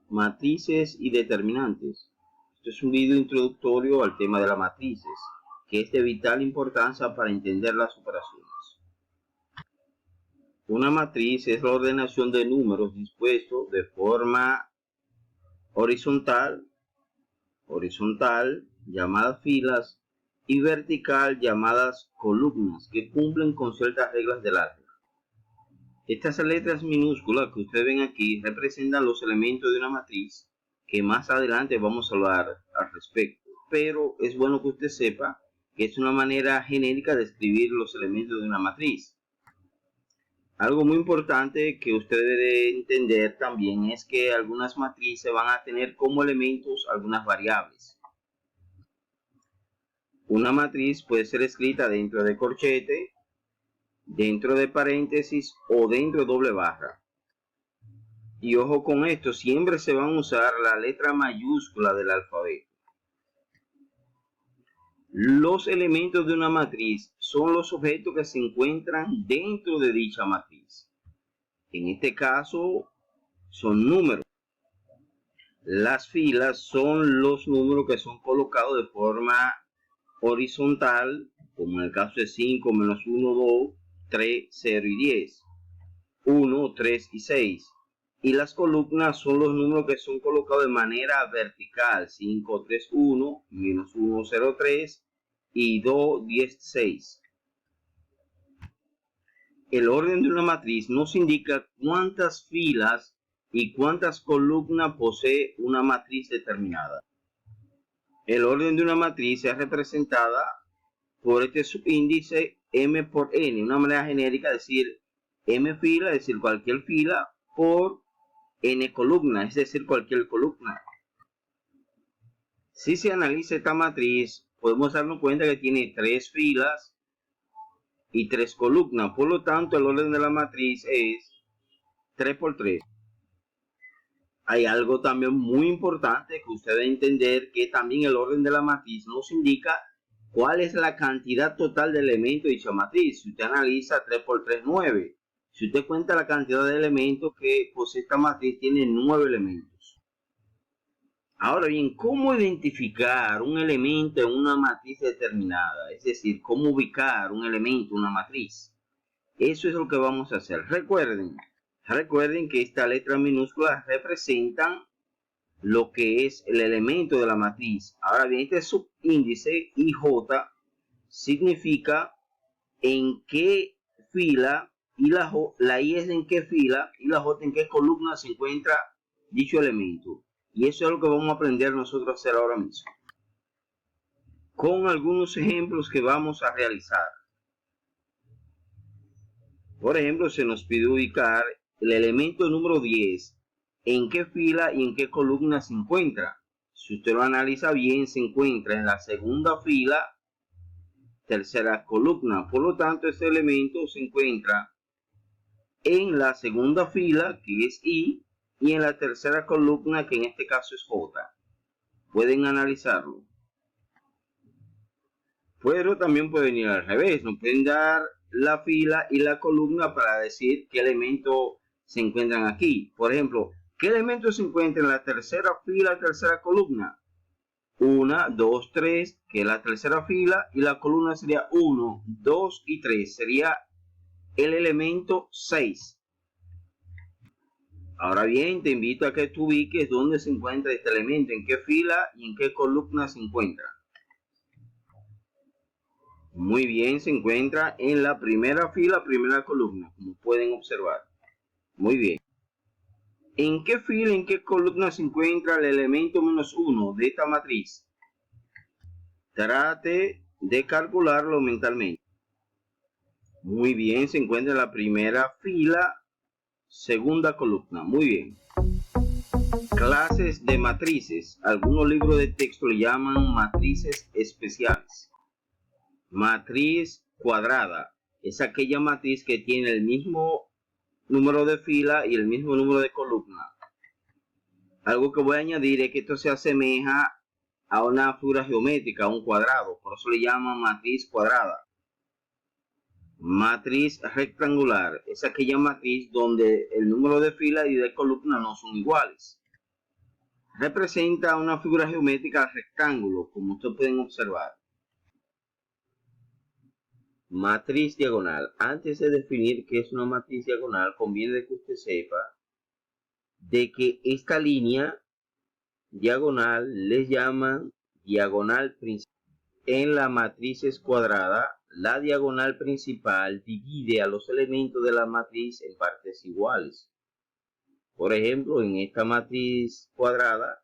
Matrices y determinantes. Este es un video introductorio al tema de las matrices, que es de vital importancia para entender las operaciones. Una matriz es la ordenación de números dispuestos de forma horizontal, llamadas filas, y vertical, llamadas columnas, que cumplen con ciertas reglas del álgebra. Estas letras minúsculas que ustedes ven aquí representan los elementos de una matriz, que más adelante vamos a hablar al respecto. Pero es bueno que usted sepa que es una manera genérica de escribir los elementos de una matriz. Algo muy importante que usted debe entender también es que algunas matrices van a tener como elementos algunas variables. Una matriz puede ser escrita dentro de corchete, dentro de paréntesis o dentro de doble barra. Y ojo con esto, siempre se van a usar la letra mayúscula del alfabeto. Los elementos de una matriz son los objetos que se encuentran dentro de dicha matriz. En este caso son números. Las filas son los números que son colocados de forma horizontal, como en el caso de 5, menos 1, 2, 3, 0 y 10, 1, 3 y 6. Y las columnas son los números que son colocados de manera vertical, 5, 3, 1, menos 1, 0, 3 y 2, 10, 6. El orden de una matriz nos indica cuántas filas y cuántas columnas posee una matriz determinada. El orden de una matriz es representada por este subíndice m por n, una manera genérica, es decir, m fila, es decir, cualquier fila, por n columna, es decir, cualquier columna. Si se analiza esta matriz, podemos darnos cuenta que tiene 3 filas y 3 columnas. Por lo tanto, el orden de la matriz es 3 por 3. Hay algo también muy importante que usted debe entender, que también el orden de la matriz nos indica cuál es la cantidad total de elementos de dicha matriz. Si usted analiza 3 por 3, 9. Si usted cuenta la cantidad de elementos que posee esta matriz, tiene 9 elementos. Ahora bien, ¿cómo identificar un elemento en una matriz determinada? Es decir, ¿cómo ubicar un elemento en una matriz? Eso es lo que vamos a hacer. Recuerden que estas letras minúsculas representan lo que es el elemento de la matriz. Ahora bien, este subíndice IJ significa en qué fila, y la I es en qué fila y la J en qué columna se encuentra dicho elemento. Y eso es lo que vamos a aprender nosotros a hacer ahora mismo, con algunos ejemplos que vamos a realizar. Por ejemplo, se nos pide ubicar el elemento número 10, en qué fila y en qué columna se encuentra. Si usted lo analiza bien, se encuentra en la segunda fila, tercera columna. Por lo tanto, este elemento se encuentra en la segunda fila, que es I, y en la tercera columna, que en este caso es J. Pueden analizarlo. Pero también pueden ir al revés. Nos pueden dar la fila y la columna para decir qué elementos se encuentran aquí. Por ejemplo, ¿qué elementos se encuentran en la tercera fila, tercera columna? 1, 2, 3, que es la tercera fila, y la columna sería 1, 2 y 3. Sería el elemento 6. Ahora bien, te invito a que tú ubiques dónde se encuentra este elemento, en qué fila y en qué columna se encuentra. Muy bien, se encuentra en la primera fila, primera columna, como pueden observar. Muy bien. ¿En qué fila, en qué columna se encuentra el elemento menos 1 de esta matriz? Trate de calcularlo mentalmente. Muy bien, se encuentra en la primera fila, segunda columna. Muy bien. Clases de matrices. Algunos libros de texto le llaman matrices especiales. Matriz cuadrada es aquella matriz que tiene el mismo número de fila y el mismo número de columna. Algo que voy a añadir es que esto se asemeja a una figura geométrica, a un cuadrado, por eso le llaman matriz cuadrada. Matriz rectangular es aquella matriz donde el número de fila y de columna no son iguales. representa una figura geométrica rectángulo, como ustedes pueden observar. Matriz diagonal. Antes de definir qué es una matriz diagonal, conviene que usted sepa de que esta línea diagonal les llaman diagonal principal. En la matriz cuadrada, la diagonal principal divide a los elementos de la matriz en partes iguales. Por ejemplo, en esta matriz cuadrada,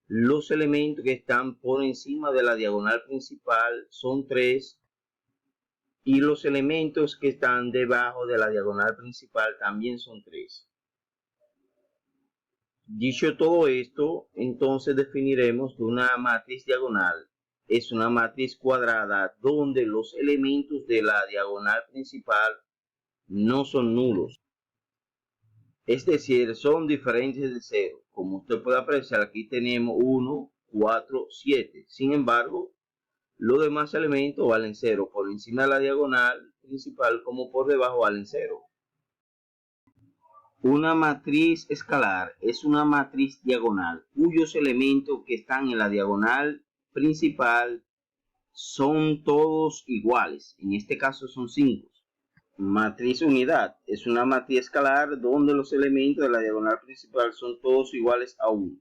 los elementos que están por encima de la diagonal principal son 3 y los elementos que están debajo de la diagonal principal también son 3. Dicho todo esto, entonces definiremos que una matriz diagonal es una matriz cuadrada donde los elementos de la diagonal principal no son nulos. Es decir, son diferentes de 0. Como usted puede apreciar, aquí tenemos 1, 4, 7. Sin embargo, los demás elementos valen 0 por encima de la diagonal principal como por debajo valen 0. Una matriz escalar es una matriz diagonal cuyos elementos que están en la diagonal principal son todos iguales. En este caso son 5. Matriz unidad es una matriz escalar donde los elementos de la diagonal principal son todos iguales a 1.